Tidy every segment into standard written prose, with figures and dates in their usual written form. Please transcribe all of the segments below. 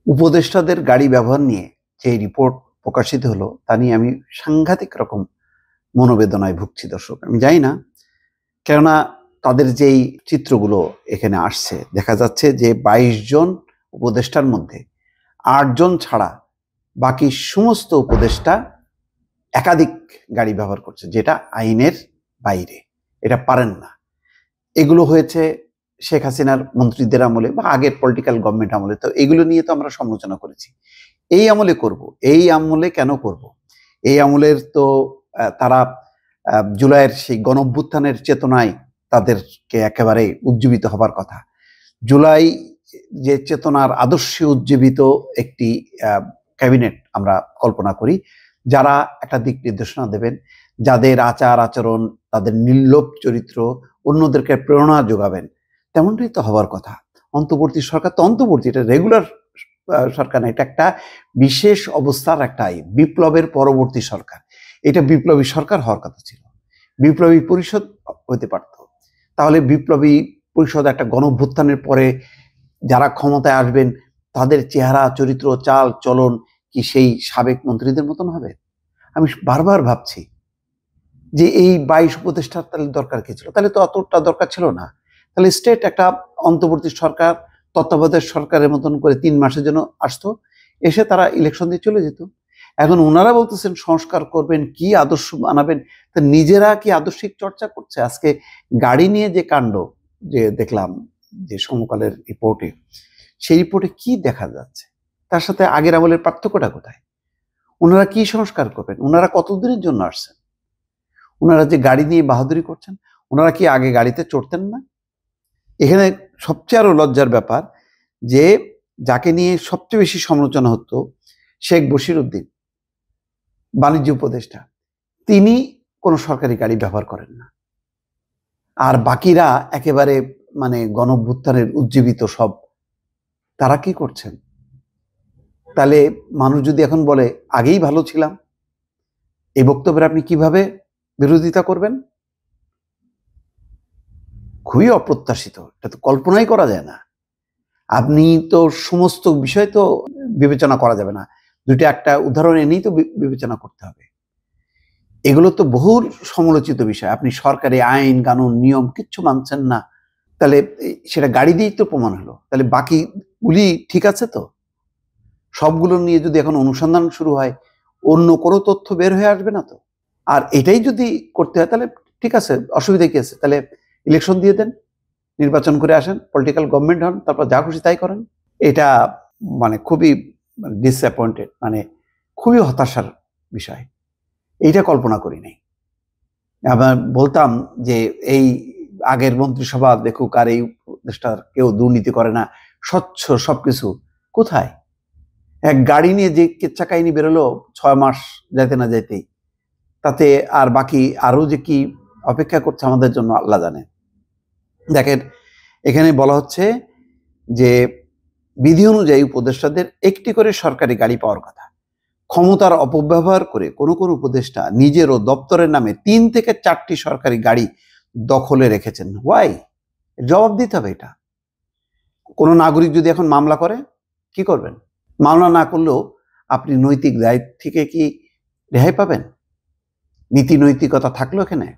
উপদেষ্টাদের গাড়ি ব্যবহার নিয়ে যে রিপোর্ট প্রকাশিত হলো তা নিয়ে আমি সাংঘাতিক রকম মনোবেদনায় ভুগছি দর্শক। আমি জানি না, কেননা তাদের যেই চিত্রগুলো এখানে আসছে দেখা যাচ্ছে যে 22 জন উপদেষ্টার মধ্যে 8 জন ছাড়া বাকি সমস্ত উপদেষ্টা একাধিক গাড়ি ব্যবহার করছে, যেটা আইনের বাইরে, এটা পারেন না। এগুলো হয়েছে শেখ হাসিনার মন্ত্রীদের আমলে বা আগের পলিটিক্যাল গভর্নমেন্ট আমলে। তো এগুলো নিয়ে তো আমরা সমালোচনা করেছি। এই আমলে করব, এই আমলে কেন করব? এই আমলের তো তারা জুলাইয়ের সেই গণঅভ্যুত্থানের চেতনায় তাদেরকে একেবারে উজ্জীবিত হবার কথা। জুলাই যে চেতনার আদর্শে উজ্জীবিত একটি ক্যাবিনেট আমরা কল্পনা করি, যারা একটা দিক নির্দেশনা দেবেন, যাদের আচার আচরণ, তাদের নির্লোভ চরিত্র অন্যদেরকে প্রেরণা যোগাবেন, তেমনটাই তো হওয়ার কথা। অন্তর্বর্তী সরকার তো অন্তর্বর্তী, এটা রেগুলার সরকার না, এটা একটা বিশেষ অবস্থার একটা বিপ্লবের পরবর্তী সরকার। এটা বিপ্লবী সরকার হওয়ার কথা ছিল, বিপ্লবী পরিষদ হতে পারত। তাহলে বিপ্লবী পরিষদ একটা গণঅভ্যুত্থানের পরে যারা ক্ষমতায় আসবেন তাদের চেহারা চরিত্র চাল চলন কি সেই সাবেক মন্ত্রীদের মতন হবে? আমি বারবার ভাবছি যে এই 22 উপদেষ্টার তাহলে দরকার কি ছিল? তাহলে তো অতটা দরকার ছিল না। তাহলে স্টেট একটা অন্তর্বর্তী সরকার, তত্ত্বাবধায়ক সরকারের মতন করে 3 মাসের জন্য আসতো, এসে তারা ইলেকশন দিয়ে চলে যেত। এখন ওনারা বলতেছেন সংস্কার করবেন, কি আদর্শ বানাবেন, তা নিজেরা কি আদর্শিক চর্চা করছে? আজকে গাড়ি নিয়ে যে কাণ্ড যে দেখলাম যে সমকালের রিপোর্টে, সেই রিপোর্টে কি দেখা যাচ্ছে? তার সাথে আগের আমলের পার্থক্যটা কোথায়? ওনারা কি সংস্কার করবেন? ওনারা কতদিনের জন্য আসছেন? ওনারা যে গাড়ি নিয়ে বাহাদুরি করছেন, ওনারা কি আগে গাড়িতে চড়তেন না? এখানে সবচেয়ে আরো লজ্জার ব্যাপার যে যাকে নিয়ে সবচেয়ে বেশি সমালোচনা হতো, শেখ বশিরউদ্দিন, বাণিজ্য উপদেষ্টা, তিনি কোনো সরকারি গাড়ি ব্যবহার করেন না। আর বাকিরা একেবারে মানে গণঅভ্যুত্থানের উজ্জীবিত সব, তারা কি করছেন? তাহলে মানুষ যদি এখন বলে আগেই ভালো ছিলাম, এই বক্তব্যের আপনি কিভাবে বিরোধিতা করবেন? খুবই অপ্রত্যাশিত, এটা তো কল্পনাই করা যায় না। আপনি তো সমস্ত বিষয় তো বিবেচনা করা যাবে না, দুইটা একটা উদাহরণ এনেই তো বিবেচনা করতে হবে। এগুলো তো বহুল সমালোচিত বিষয়। আপনি সরকারি আইন কানুন নিয়ম কিচ্ছু মানছেন না, তাহলে সেটা গাড়ি দিয়েই তো প্রমাণ হলো। তাহলে বাকিগুলি ঠিক আছে তো? সবগুলো নিয়ে যদি এখন অনুসন্ধান শুরু হয়, অন্য কোনো তথ্য বের হয়ে আসবে না তো? আর এটাই যদি করতে হয় তাহলে ঠিক আছে, অসুবিধা কি আছে? তাহলে ইলেকশন দিয়ে দেন, নির্বাচন করে আসেন, পলিটিক্যাল গভর্নমেন্ট হন, তারপর যা খুশি তাই করেন। এটা মানে খুবই ডিসঅ্যাপয়েন্টেড, মানে খুবই হতাশার বিষয়। এইটা কল্পনা করি নাই। আবার বলতাম যে এই আগের মন্ত্রিসভা দেখুক, আর এই দেশটার কেউ দুর্নীতি করে না, স্বচ্ছ সবকিছু। কোথায়? এক গাড়ি নিয়ে যে কেচ্ছা কাহিনী বেরোলো 6 মাস যাইতে না যাইতেই, তাতে আর বাকি আরো যে কি অপেক্ষা করছে আমাদের জন্য আল্লাহ জানে। দেখেন, এখানে বলা হচ্ছে যে বিধি অনুযায়ী উপদেষ্টাদের একটি করে সরকারি গাড়ি পাওয়ার কথা। ক্ষমতার অপব্যবহার করে কোনো কোনো উপদেষ্টা নিজের ও দপ্তরের নামে 3 থেকে 4টি সরকারি গাড়ি দখলে রেখেছেন। ওয়াই? জবাব দিতে হবে। এটা কোনো নাগরিক যদি এখন মামলা করে কি করবেন? মামলা না করলেও আপনি নৈতিক দায়িত্ব থেকে কি রেহাই পাবেন? নীতি নৈতিকতা থাকলো এখানে?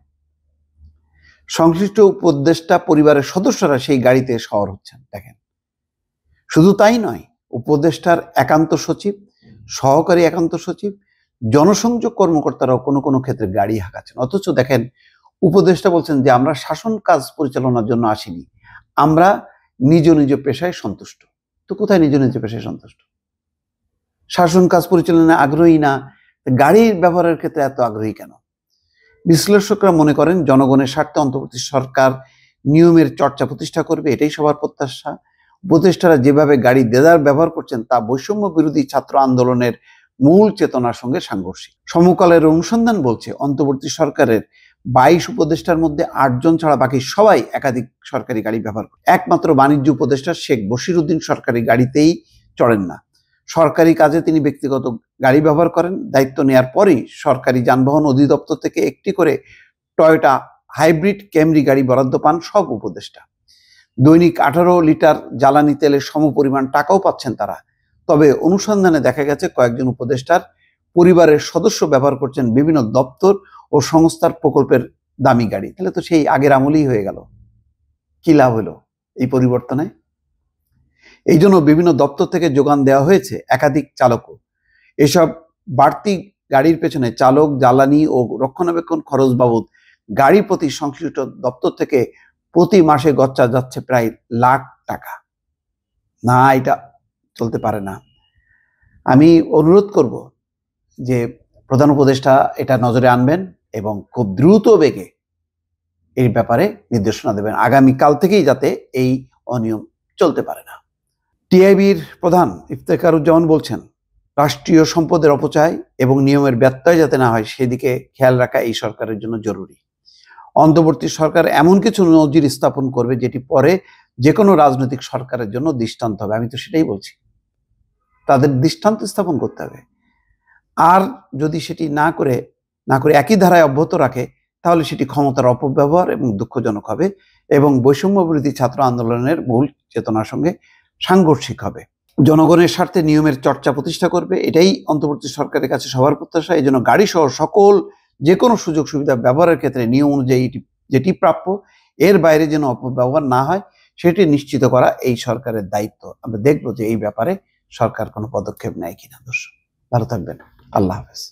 সংশ্লিষ্ট উপদেষ্টা পরিবারের সদস্যরা সেই গাড়িতে সওয়ার হচ্ছেন। দেখেন, শুধু তাই নয়, উপদেষ্টার একান্ত সচিব, সহকারী একান্ত সচিব, জনসংযোগ কর্মকর্তারাও কোনো কোনো ক্ষেত্রে গাড়ি হাঁকাচ্ছেন। অথচ দেখেন, উপদেষ্টা বলছেন যে আমরা শাসন কাজ পরিচালনার জন্য আসিনি, আমরা নিজ নিজ পেশায় সন্তুষ্ট। তো কোথায় নিজ নিজ পেশায় সন্তুষ্ট? শাসন কাজ পরিচালনায় আগ্রহী না, গাড়ির ব্যবহারের ক্ষেত্রে এত আগ্রহী কেন? বিশ্লেষকরা মনে করেন জনগণের স্বার্থে অন্তর্বর্তী সরকার নিয়মের চর্চা প্রতিষ্ঠা করবে, এটাই সবার প্রত্যাশা। উপদেষ্টারা যেভাবে গাড়ি দেদার ব্যবহার করছেন তা বৈষম্য বিরোধী ছাত্র আন্দোলনের মূল চেতনার সঙ্গে সাংঘর্ষিক। সমকালের অনুসন্ধান বলছে অন্তর্বর্তী সরকারের 22 উপদেষ্টার মধ্যে 8 জন ছাড়া বাকি সবাই একাধিক সরকারি গাড়ি ব্যবহার করে। একমাত্র বাণিজ্য উপদেষ্টা শেখ বশিরউদ্দিন সরকারি গাড়িতেই চড়েন না। সরকারি কাজে তিনি ব্যক্তিগত গাড়ি ব্যবহার করেন। দায়িত্ব নেওয়ার পরেই সরকারি যানবাহন অধিদপ্তর থেকে একটি করে টয়োটা হাইব্রিড ক্যামরি গাড়ি বরাদ্দ পান সব উপদেষ্টা। দৈনিক 18 লিটার জ্বালানি তেলের সমপরিমাণ টাকাও পাচ্ছেন তারা। তবে অনুসন্ধানে দেখা গেছে কয়েকজন উপদেষ্টার পরিবারের সদস্য ব্যবহার করছেন বিভিন্ন দপ্তর ও সংস্থার প্রকল্পের দামি গাড়ি। তাহলে তো সেই আগের আমলেই হয়ে গেল, কি লাভ হলো এই পরিবর্তনে? এই জন্য বিভিন্ন দপ্তর থেকে যোগান দেওয়া হয়েছে একাধিক চালকও। এসব বাড়তি গাড়ির পেছনে চালক, জ্বালানি ও রক্ষণাবেক্ষণ খরচ বাবদ গাড়ি প্রতি সংশ্লিষ্ট দপ্তর থেকে প্রতি মাসে গচ্চা যাচ্ছে প্রায় লাখ টাকা। না, এটা চলতে পারে না। আমি অনুরোধ করব যে প্রধান উপদেষ্টা এটা নজরে আনবেন এবং খুব দ্রুত বেগে এই ব্যাপারে নির্দেশনা দেবেন, আগামীকাল থেকেই যাতে এই অনিয়ম চলতে পারে না। টিআইবির প্রধান ইফতেখারুজ্জামান বলছেন, রাষ্ট্রীয় সম্পদের অপচয় এবং নিয়মের ব্যত্যয় যাতে না হয় সেদিকে খেয়াল রাখা এই সরকারের জন্য জরুরি। অন্তর্বর্তী সরকার এমন কিছু নজির স্থাপন করবে যেটি পরে যে কোনো রাজনৈতিক সরকারের জন্য দৃষ্টান্ত হবে। আমি তো সেটাই বলছি, তাদের দৃষ্টান্ত স্থাপন করতে হবে। আর যদি সেটি না করে একই ধারায় অব্যাহত রাখে, তাহলে সেটি ক্ষমতার অপব্যবহার এবং দুঃখজনক হবে এবং বৈষম্য বিরোধী ছাত্র আন্দোলনের মূল চেতনার সঙ্গে সাংঘর্ষিক হবে। জনগণের স্বার্থে নিয়মের চর্চা প্রতিষ্ঠা করবে, এটাই অন্তর্বর্তী সরকারের কাছে সবার প্রত্যাশা। এই জন্য গাড়ি সহ সকল যে কোনো সুযোগ সুবিধা ব্যবহারের ক্ষেত্রে নিয়ম অনুযায়ী যেটি প্রাপ্য, এর বাইরে যেন অপব্যবহার না হয় সেটি নিশ্চিত করা এই সরকারের দায়িত্ব। আমরা দেখব যে এই ব্যাপারে সরকার কোনো পদক্ষেপ নেয় কিনা। দর্শক, ভালো থাকবেন। আল্লাহ হাফেজ।